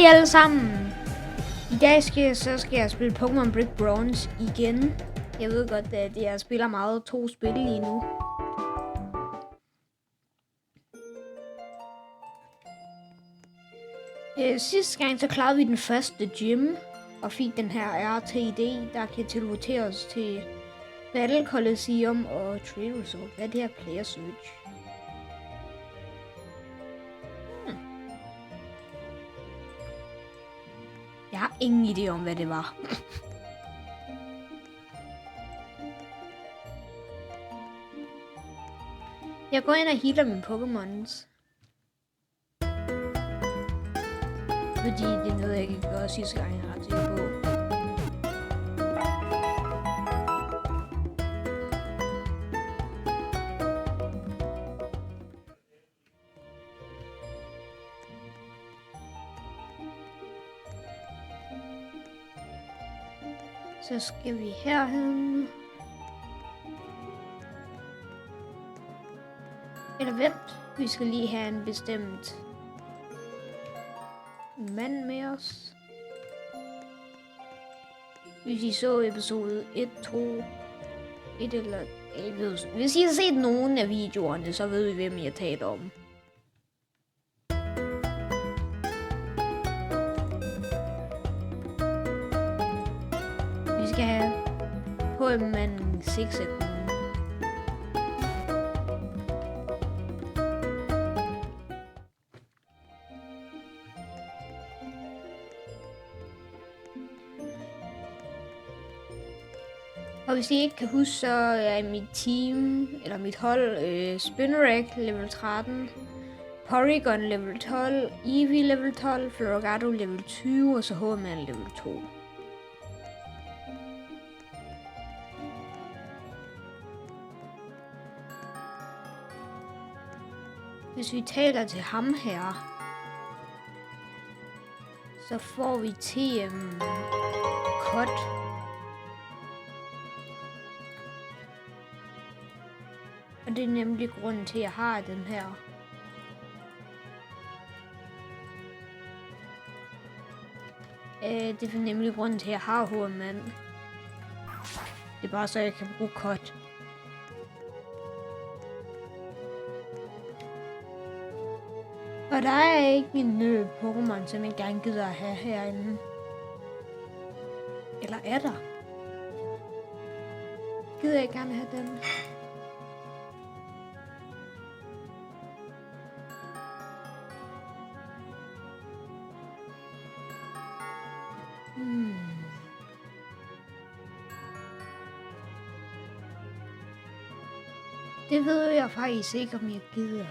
alle sammen. I dag skal jeg spille Pokémon Brick Bronze igen. Jeg ved godt, at jeg spiller meget 2 spil lige nu. Sidste gang så klarede vi den første gym og fik den her RTD, der kan teleportere os til Battle Coliseum og Trade Resort. Hvad er det her Player Search? Jeg har ingen idé om, hvad det var. Jeg går ind og healer mine Pokémons. Fordi det er noget, jeg ikke gøre sidste gang, jeg har til på. Så skal vi herhen. Eller vent, vi skal lige have en bestemt mand med os. Hvis I så episode 1, 2, 1 eller... Jeg ved, hvis I har set nogen af videoerne, så ved vi, hvem jeg taler om. Vi skal have Pokémon 6 sekunder. Og hvis I ikke kan huske, så er mit team, eller mit hold, Spinarak level 13, Porygon level 12, Eevee level 12, Floragato level 20, og så H-Man level 2. Hvis vi taler til ham her, så får vi TM Cut. Og det er nemlig grunden til, at jeg har den her. Det er nemlig grunden til, at jeg har H-Man. Det er bare så, jeg kan bruge Cut. Og der er ikke min Pokémon, som jeg gerne gider at have herinde. Eller er der? Gider jeg gerne have den? Det ved jeg faktisk ikke, om jeg gider.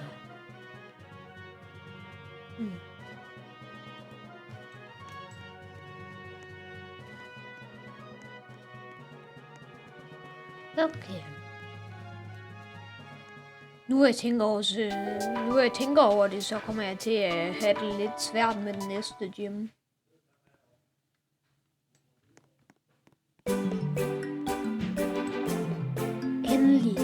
Okay. Nu jeg tænker over det, så kommer jeg til at have det lidt svært med den næste gym. Endelig.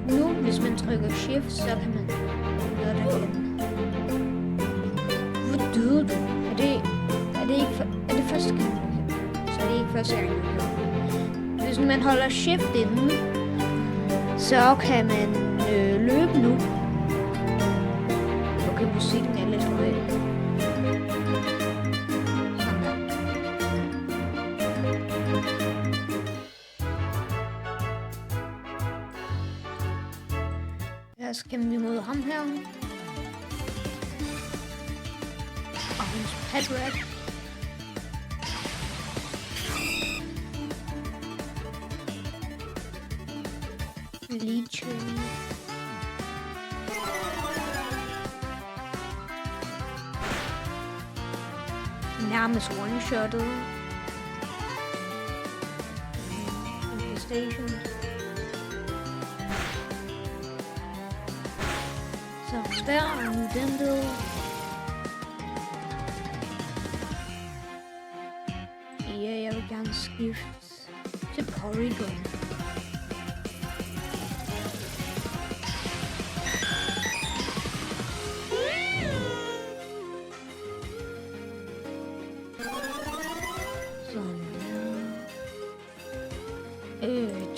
Nu, hvis man trykker shift, så kan man gøre det igen. Hvor døde du? Er det første gang? Så er det ikke første gang, jeg gør. Hvis man holder shift inden, så kan man løbe nu. Okay, musikken er lidt høj. Jeg skal vi mod ham her. Og hans Patrick. Legion. Nærmest one-shottet. Station. Så svær og nødvendig. Ja, jeg vil gerne skifte til Porygon.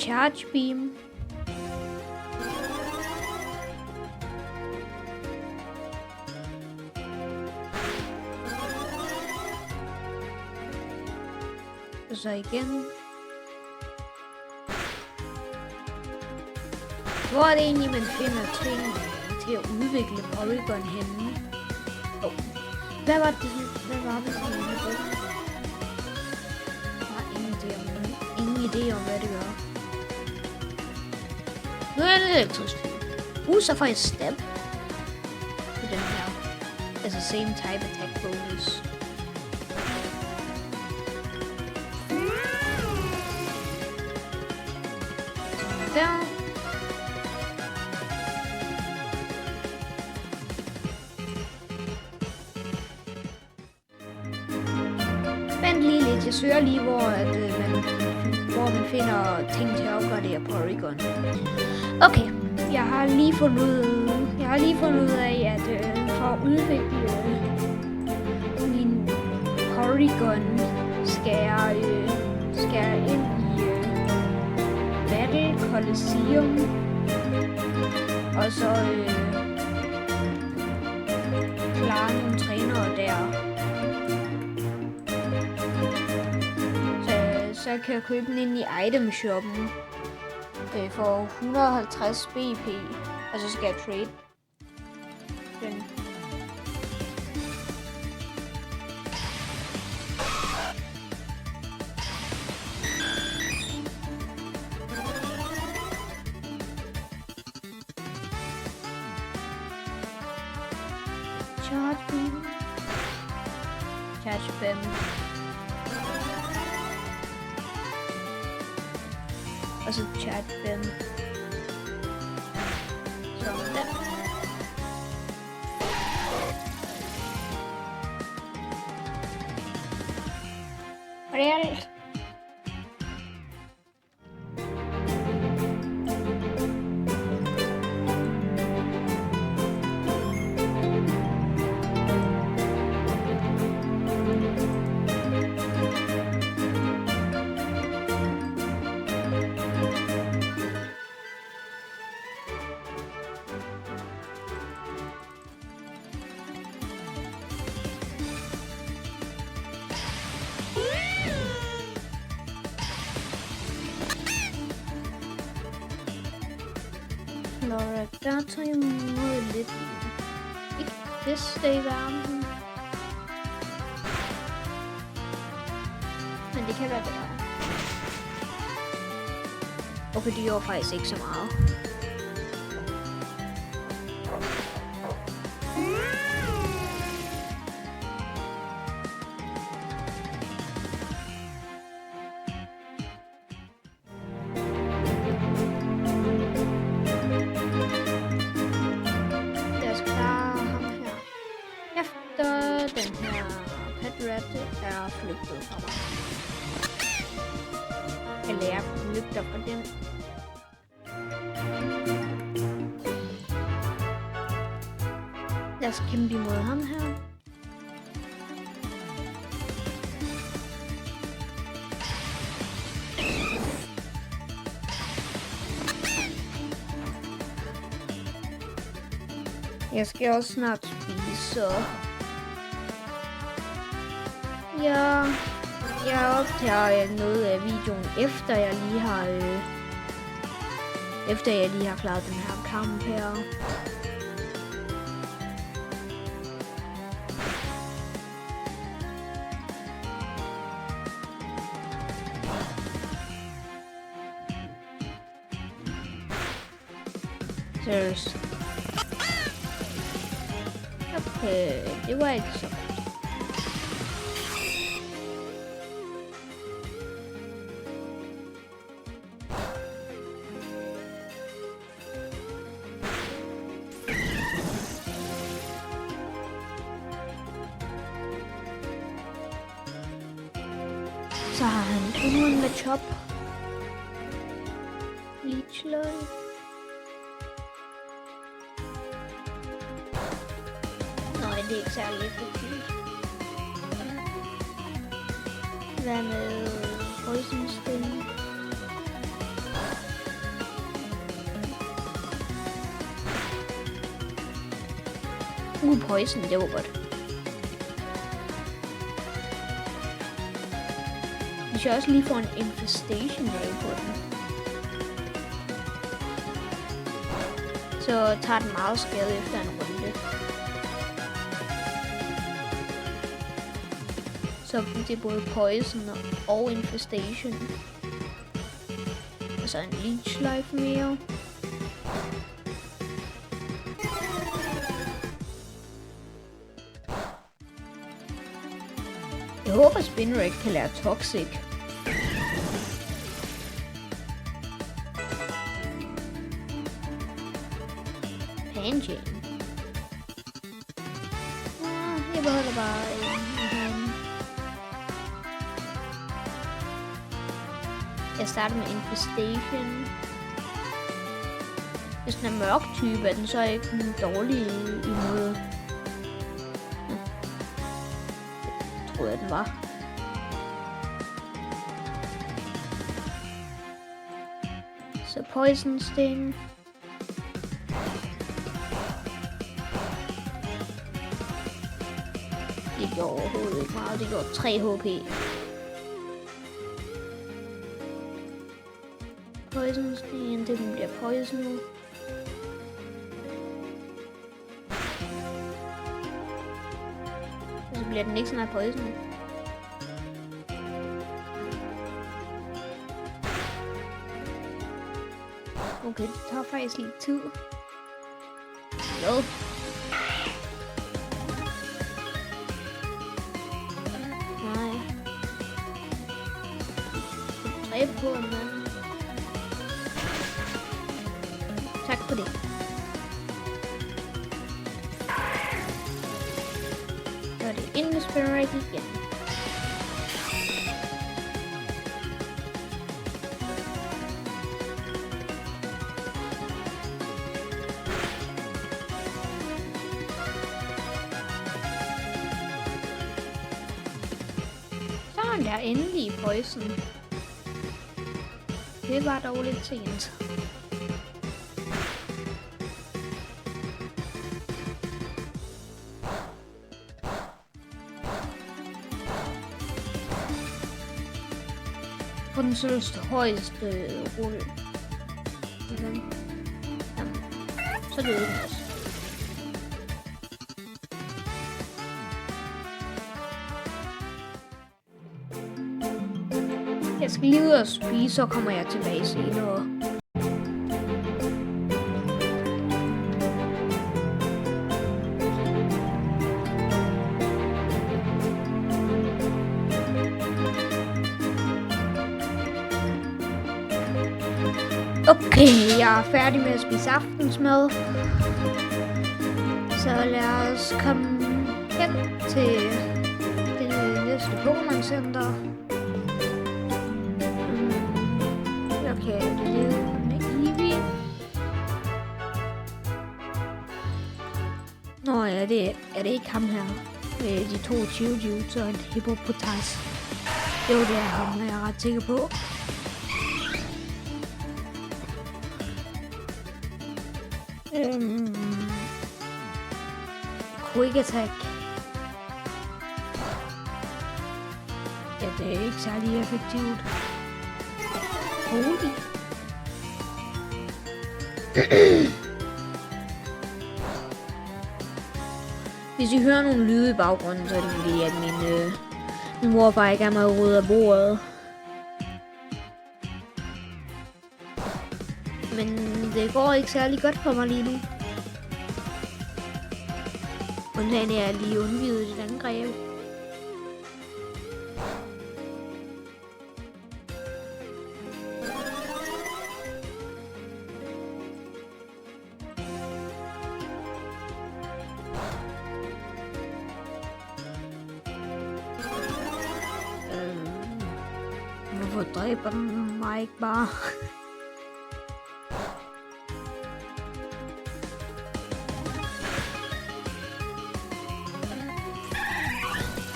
Charge Beam. Og så igen. Hvor er det egentlig, man finder ting til at udvikle Porygon henne? Hvad var det, jeg brugte? Jeg har ingen idé om, hvad det gør. Nu er det elektrisk. Så får jeg step på den her. Altså same type attack bonus. Der. Vent lige lidt. Jeg søger lige, hvor man finder ting til at opgradere Porygon. Okay, jeg har lige fundet ud af, at for at udvikle min Porygon skal jeg ind i Battle Coliseum, og så klare nogle trænere der. Så kan jeg købe den ind i item shoppen for 150 BP, og så skal jeg trade den. Charge beam. Charge beam. Og så charge beam. Sådan der. Og det er alt. Laura, der tager jeg mod lidt. Ikke det sted i verden. Men det kan være bedre. Okay, det gjorde faktisk ikke så meget. Er flygtet fra mig. Eller jeg flygter fra dem. Lad os kæmpe imod ham her. Jeg skal også snart spise, så jeg optager noget af videoen efter jeg lige har klaret den her kamp her. Seriøst. Okay, det var ikke så. Så har han turen med Chop. Leechløg. Nej, det er ikke særlig effektivt. Hvad med Poison Sting? Poison, det var godt. Vi skal også lige få en infestation af på den. Så tager den meget skade efter en runde. Så det er både poison og infestation. Og så en leech life mere. Jeg håber Spinarak kan lære Toxic. Panchain. Jeg beholder bare en. Jeg starter med Infestation. Hvis den er mørk type, er den så ikke en dårlig imod. Det troede jeg, den var. Så Poison Sting. Det gjorde overhovedet ikke meget. Det gjorde 3 HP. Poison Sting, det bliver poison nu. Så bliver den ikke så meget poison. Okay, det tager faktisk lidt tid. Hvad? Nej. Jeg på den anden. Tak for det. Så er det ind med Spinarak igen. Sådan der, endelig poison. Det var dog lidt sent. På den højeste rulle. Så døde den også. Jeg skal lige ud og spise, så kommer jeg tilbage senere. Okay, jeg er færdig med at spise aftensmad. Så lad os komme hen til det næste Pokémon Center. Jeg kan leve med Eevee. Nå ja, er det ikke ham her med de 2 Geodudes og en Hippopotas? Jo, det er ham, jeg er ret sikker på. Quick attack. Ja, det er ikke særlig effektivt. Holy. Hvis I hører nogle lyde i baggrunden, så er det fordi, at min mor bare ikke er med at rydde af bordet. Men det går ikke særlig godt for mig lige nu. Undtagen er lige undvidet i den angreb. Hvorfor dræber den mig ikke bare?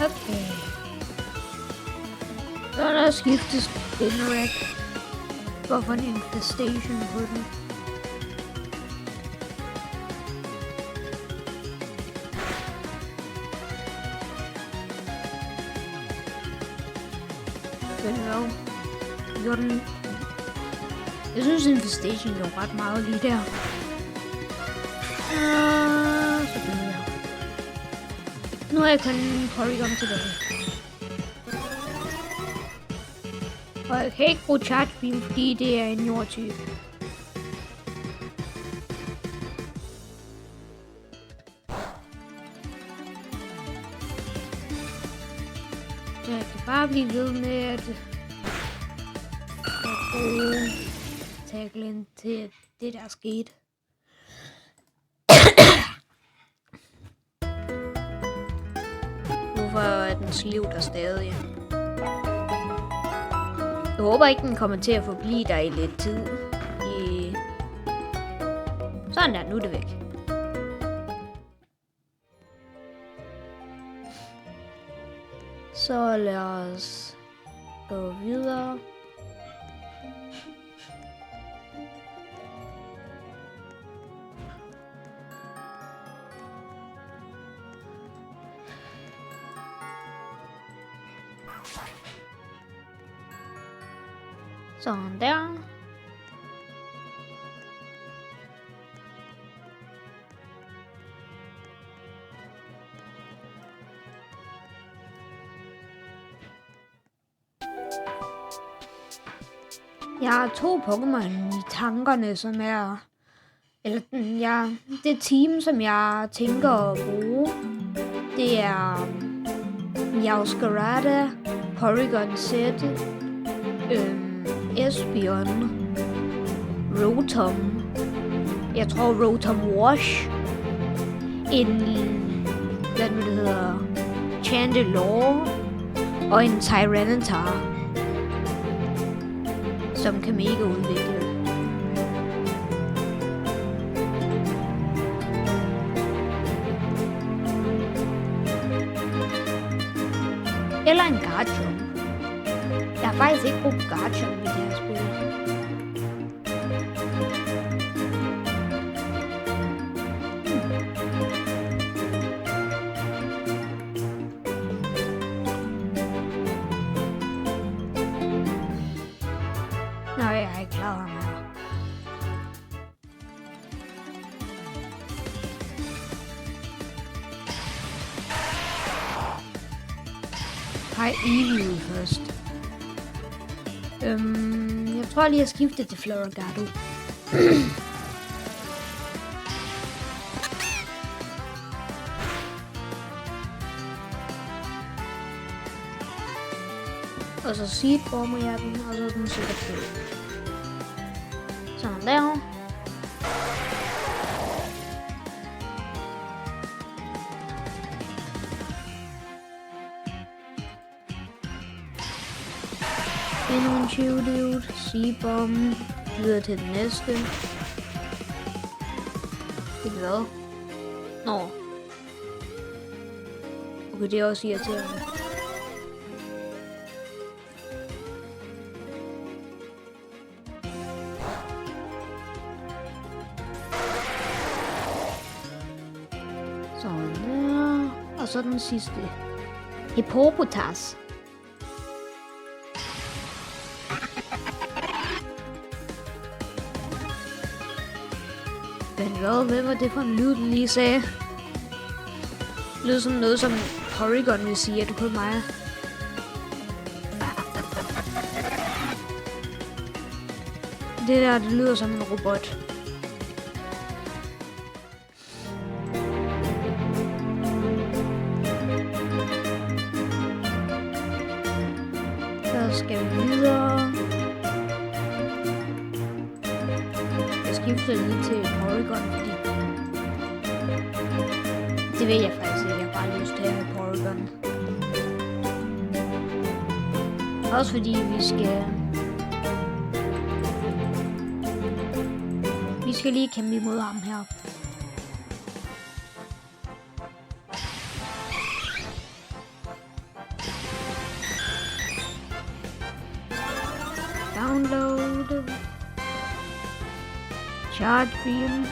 Okay. Så er der skiftet Spinarak. Hvorfor en infestation på den? Ved du hvad? Gjorde den... Jeg synes, Infestation gjorde ret meget lige der. Så døde jeg. Nu har jeg kun Porygon tilbage. Og jeg kan ikke bruge Charge Beam, fordi det er en jordtype. Så jeg kan bare blive ved med at bruge tacklen til det, der er sket. Hvorfor er dens liv der stadig? Jeg håber ikke, den kommer til at forblive der i lidt tid. Sådan der, nu er det væk. Så lad os gå videre. Sådan der. Jeg har 2 Pokémon i tankerne, som er... Eller det team, som jeg tænker at bruge, det er... Meowscarada, Porygon Z, Espeon, Rotom, jeg tror Rotom Wash, hvad det hedder, Chandelure og en Tyranitar, som kan mega udvikle. Eller en Garchomp. Jeg har faktisk ikke brugt Garchomp i det her spil. Nå, jeg er ikke klar ham her. Hej, Eevee først. Jeg tror lige, jeg skifter til Floragato. Og så seedformer jeg den, og så er den sikkert død. Sådan der. Endnu en Geodude, Seabomb, videre til den næste. Det er hvad? Nå. Okay, det er også irriterende. Sådan der. Og så den sidste. Hippopotas. Hvad var det for en lyd, den lige sagde? Det lyder som noget, som Porygon vil sige, at du på mig. Det der, det lyder som en robot. Så skal vi videre. Jeg skifter lige til Porygon, fordi det ved jeg faktisk ikke. Jeg har bare lyst til at have Porygon. Også fordi vi skal lige kæmpe imod ham her. Download. Charge Beam.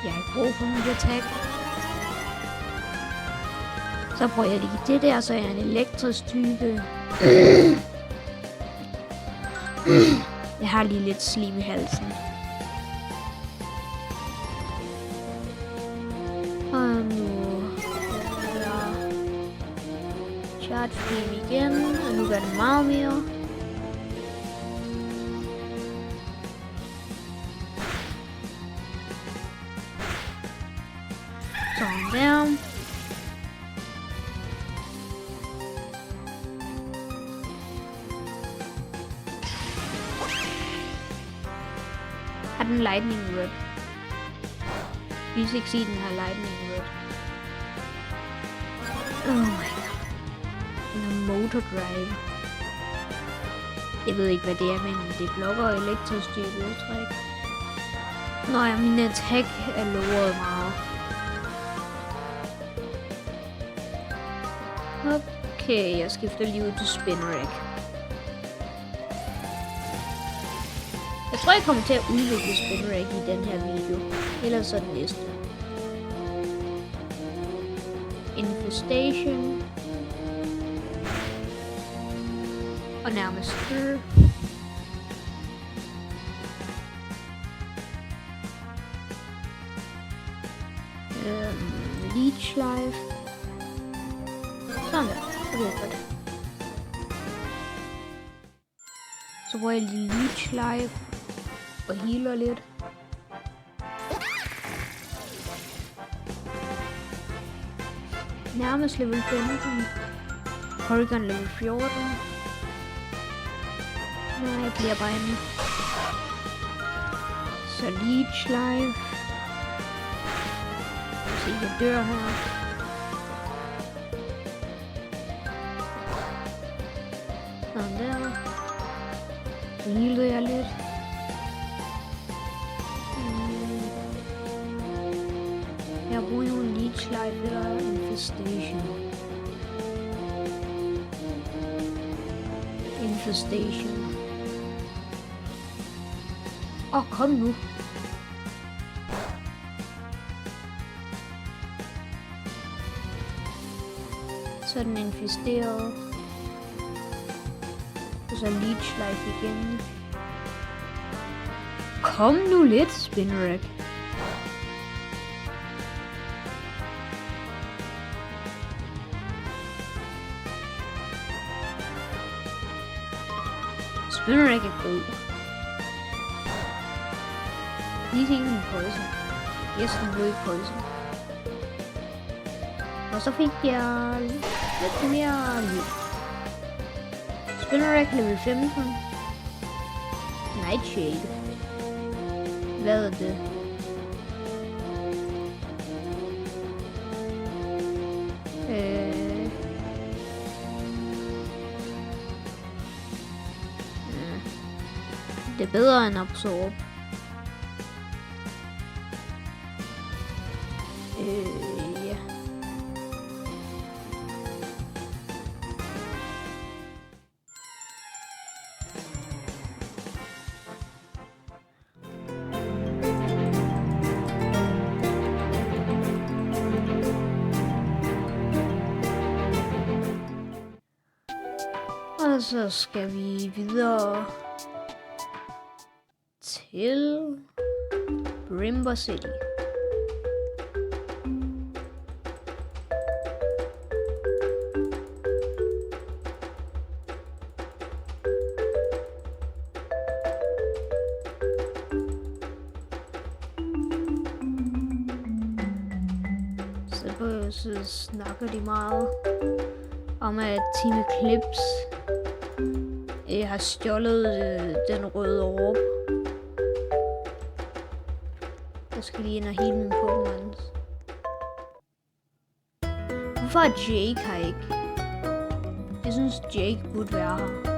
Jeg har ikke brug for mit attack. Så prøver jeg lige det der, så er jeg en elektrisk type. Jeg har lige lidt slim i halsen. Og nu charge beam igen, og nu gør den meget mere. Sådan der. Har den lightning rod? Vi skal ikke sige, den har lightning rod. Oh my god. Den har motor drive. Jeg ved ikke, hvad det er, men det blokker elektrisk styrkeudtræk. Nå ja, min attack er loweret meget. Okay, jeg skifter lige ud til Spinarak. Jeg tror, jeg kommer til at udvikle Spinarak i den her video. Ellers så den næste. Infestation. Og nærmest Stir. Leech Life. Sådan der. Okay, godt. Så bruger jeg lige Leech Life og healer lidt. Nærmest level 15. Porygon level 14. Nej, jeg bliver bare inde. Så Leech Life. Så jeg dør her. Sådan der. Så healede jeg lidt. Jeg bruger jo en Leech Life eller Infestation. Infestation. Kom nu. Så er den infesteret. Og så Leech Life igen. Kom nu lidt, Spinarak. Spinarak er god. Lige tænker den poison. Yes, den blev ikke poison. Og så fik jeg lidt mere liv. Spinarak level 15. Nightshade. Hvad er det? Det er bedre end Absorb. Ja. Og så skal vi videre til Brimber City. Så snakker de meget om, at Team Eclipse har stjålet den røde orb. Jeg skal lige ind og hele mine Pokémons. Hvorfor er Jake her ikke? Jeg synes, Jake burde være her.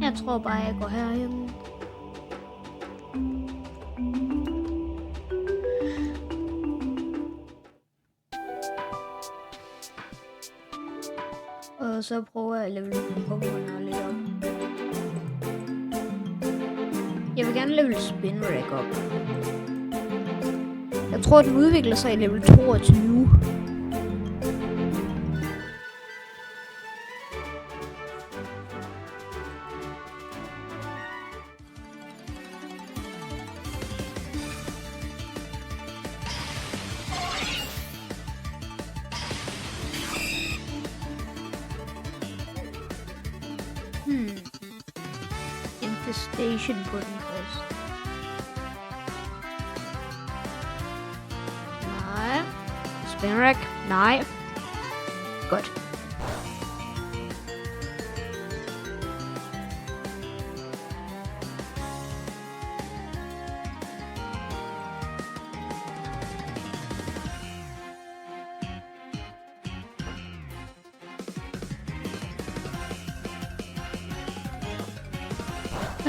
Jeg tror bare, jeg går herhen. Og så prøver jeg at level Pokémon lidt op. Jeg vil gerne level Spinarak op. Jeg tror, den udvikler sig i level 22. Infestation på den først. Nej. Spinarak. Nej. Godt.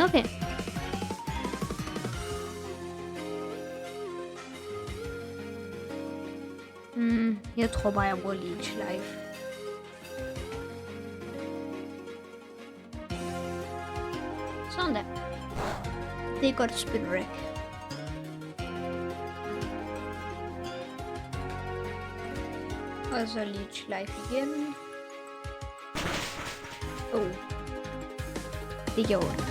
Okay. Jeg tror bare, jeg bruger Leech Life. Sådan der. Det er godt Spinarak. Og så Leech Life igen. Det gjorde det.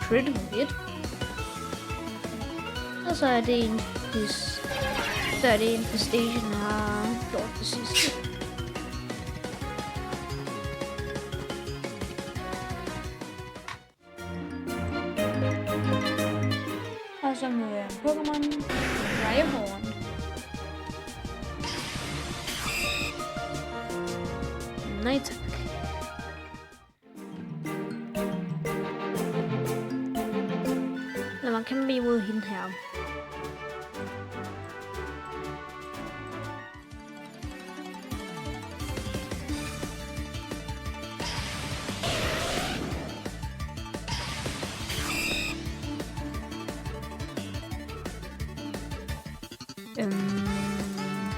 Critical hit. Og så er det en infestation har gjort det sidste. Og så må jeg Pokémon Rhyhorn. Nej tak. Lad mig kæmpe imod hende her.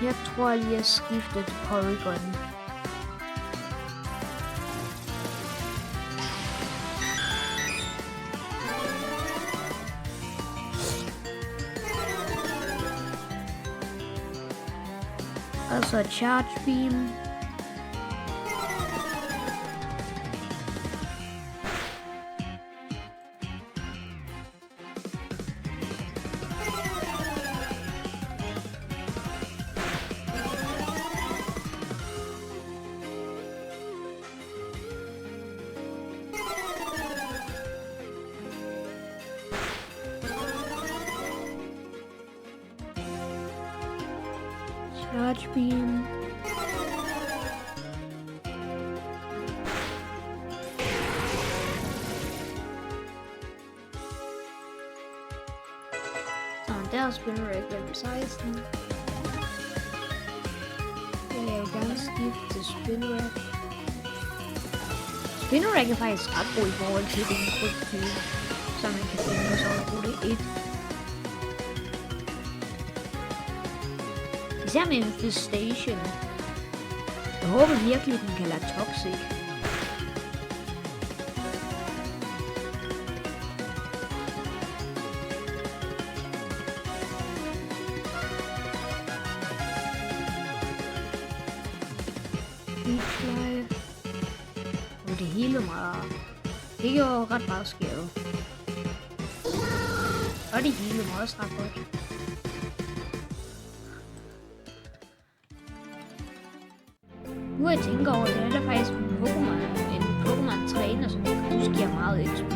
Jeg tror lige, jeg skifter til Porygon. Og så Charge Beam. Charge Beam. Sådan, der er Spinarak level 16. Jeg vil gerne skifte til Spinarak. Spinarak er faktisk ret god i forhold til den krydtype, som man kan finde på sådan 1. Især med Infestation. Jeg håber virkelig, den kan lade Toxic. Det hele meget. Det gjorde ret meget skade. Og det hele meget ret godt. Nu jeg tænker over det, er der faktisk en Pokémon-træner, som jeg kan huske giver meget XP.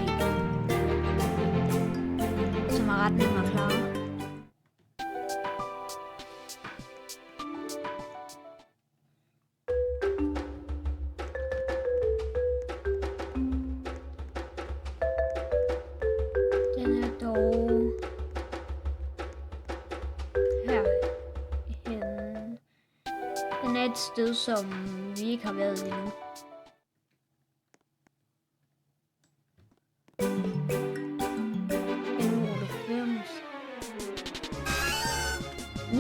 Som er ret nem at klare. Den er dog herhen. Den er et sted, som vi ikke har været endnu.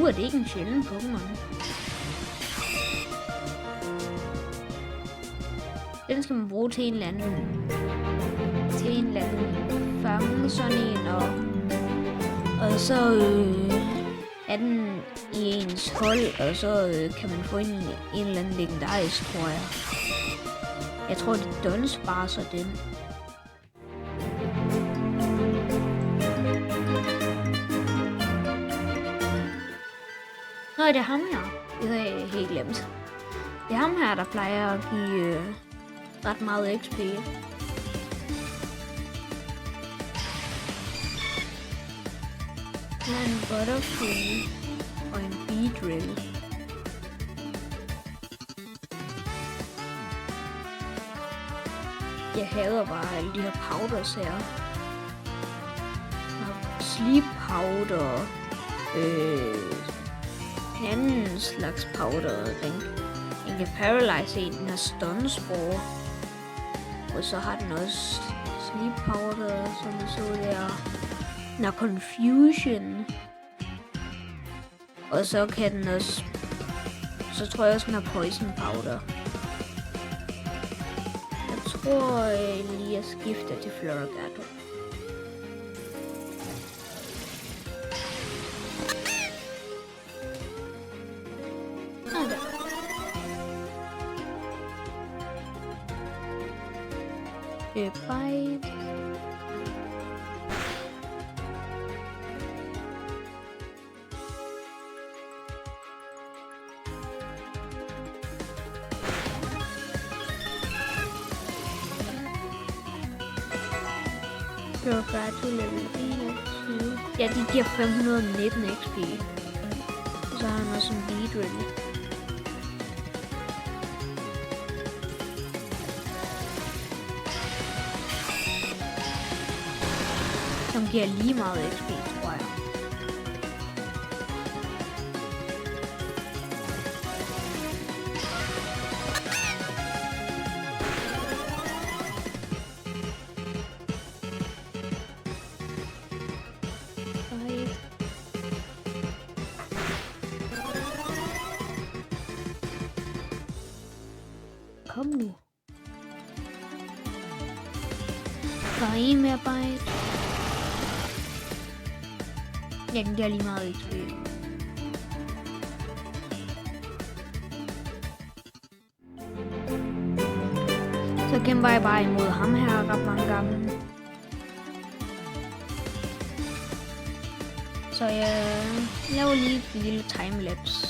Er det ikke en sjælden Pokémon? Den skal man bruge til en eller anden fange sådan en, og så er den i ens hold, og så kan man få en eller anden legendarisk, tror jeg. Jeg tror, det er Dunsparce og den. Nå, det er ham her. Det havde jeg helt glemt. Det er ham her, der plejer at give ret meget XP. Der er en Butterfree og en Beedrill. Jeg hader bare alle de her powders her. Sleep powder. Anden slags powder. Den kan paralyse en. Den har stun spore. Og så har den også sleep powder, som vi så der. Den har confusion. Og så kan den også... Så tror jeg også, den har poison powder. Jeg tror lige, jeg skifter til Floragato. Bite. Floragato level 21. Ja, de giver 519 XP. Så har han også en Beedrill. Som giver lige meget XP, tror jeg. Kom nu. Bare en mere bite. Ja, den giver lige meget XP. Så kæmper jeg bare imod ham her ret mange gange. Så jeg laver lige et lille timelapse.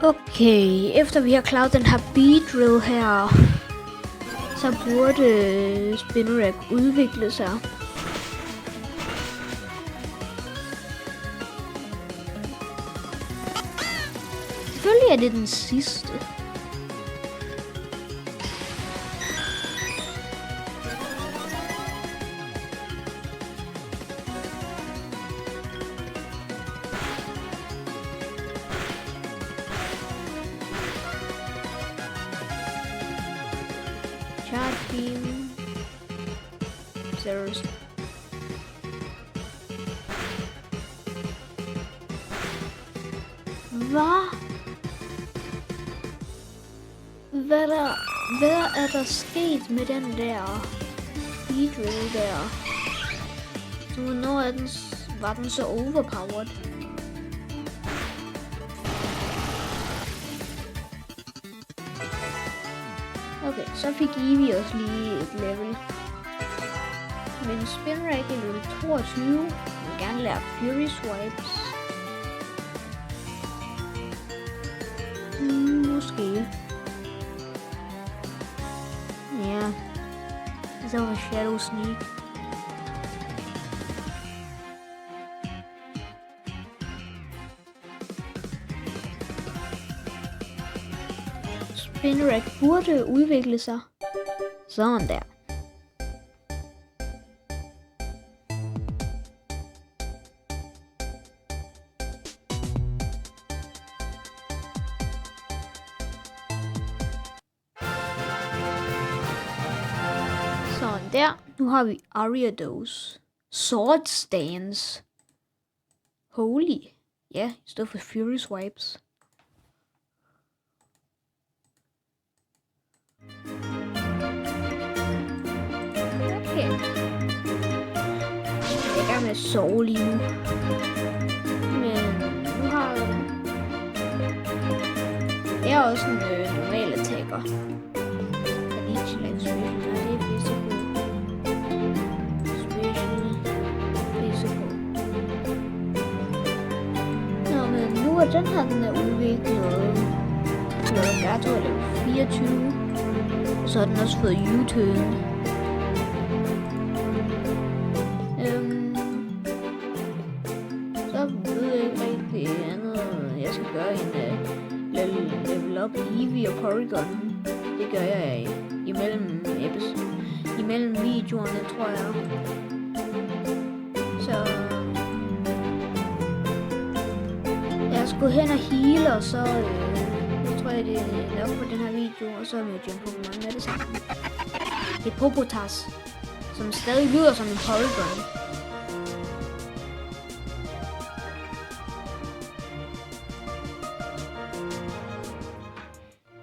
Okay, efter vi har klaret den her Beedrill her, så burde Spinarak udvikle sig. Selvfølgelig er det den sidste. Charge beam. Zeros. Hvad er der sket med den der Beedrill der? Så hvornår var den så overpowered? Okay, så fik Eevee også lige et level. Men Spinarak er level 22. Jeg vil gerne lære Fury Swipes. Måske. Ja. Så var Shadow Sneak. Spinarak burde udvikle sig. Sådan der. Sådan der. Nu har vi Ariados. Sword Stance. Holy. Ja, i stedet for Fury Swipes. Okay. Jeg er i gang med at sove lige nu. Men nu har jeg er også en normal attacker. Elite Life Special. Nej, det er physical. Special. Physical. Nå, men nu er den her, den er udviklet. Floragato er level 24. Så har den også fået U-turn. Så ved jeg ikke rigtig andet, jeg skal gøre end level up Eevee og Porygon. Det gør jeg imellem videoerne, tror jeg. Så jeg skal gå hen og heal, og så jeg tror jeg det er nok på den her video, og så er jeg Gym Pokémon med det samme. Det er Probotas, som stadig lyder som en Porygon.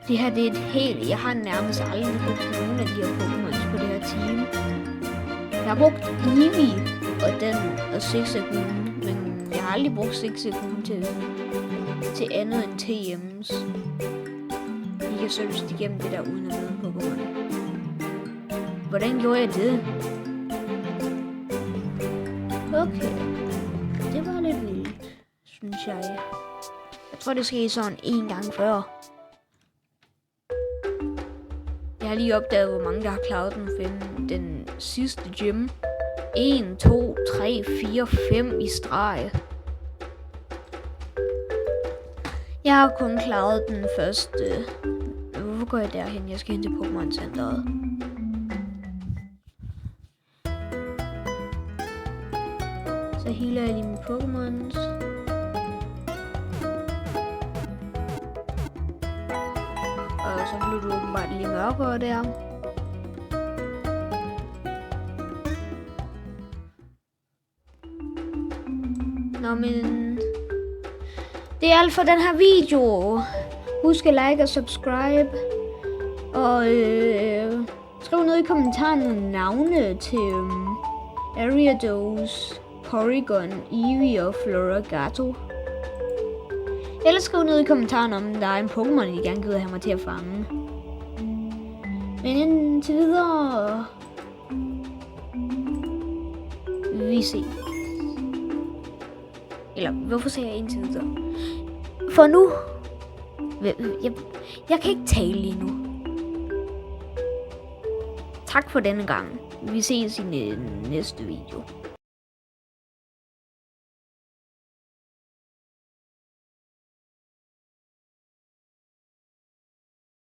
Det her det er et helt... Jeg har nærmest aldrig brugt nogen af de her Pokémon på det her team. Jeg har brugt Eevee og den og Zigzagoon, men jeg har aldrig brugt Zigzagoon til andet end TM's. De kan søges igennem det der uden at møde Pokémon. Hvordan gjorde jeg det? Okay. Det var lidt vildt, synes jeg. Jeg tror det skete sådan en gang før. Jeg har lige opdaget, hvor mange der har klaret den sidste gym. 1, 2, 3, 4, 5 i streg. Jeg har kun klaret den første. Hvorfor går jeg derhen? Jeg skal hen til Pokémon Centeret. Så healer jeg lige mine Pokémons. Og så blev du åbenbart lige mørkere der. Nå, men det er alt for den her video. Husk at like og subscribe. Og skriv ned i kommentarerne navne til Ariados, Porygon, Eevee og Floragato. Eller skriv ned i kommentarerne, om der er en Pokémon, I gerne gider have mig til at fange. Men indtil videre... Vi ses. Eller, hvorfor siger jeg indtil videre? For nu, Jeg kan ikke tale lige nu. Tak for denne gang. Vi ses i næste video.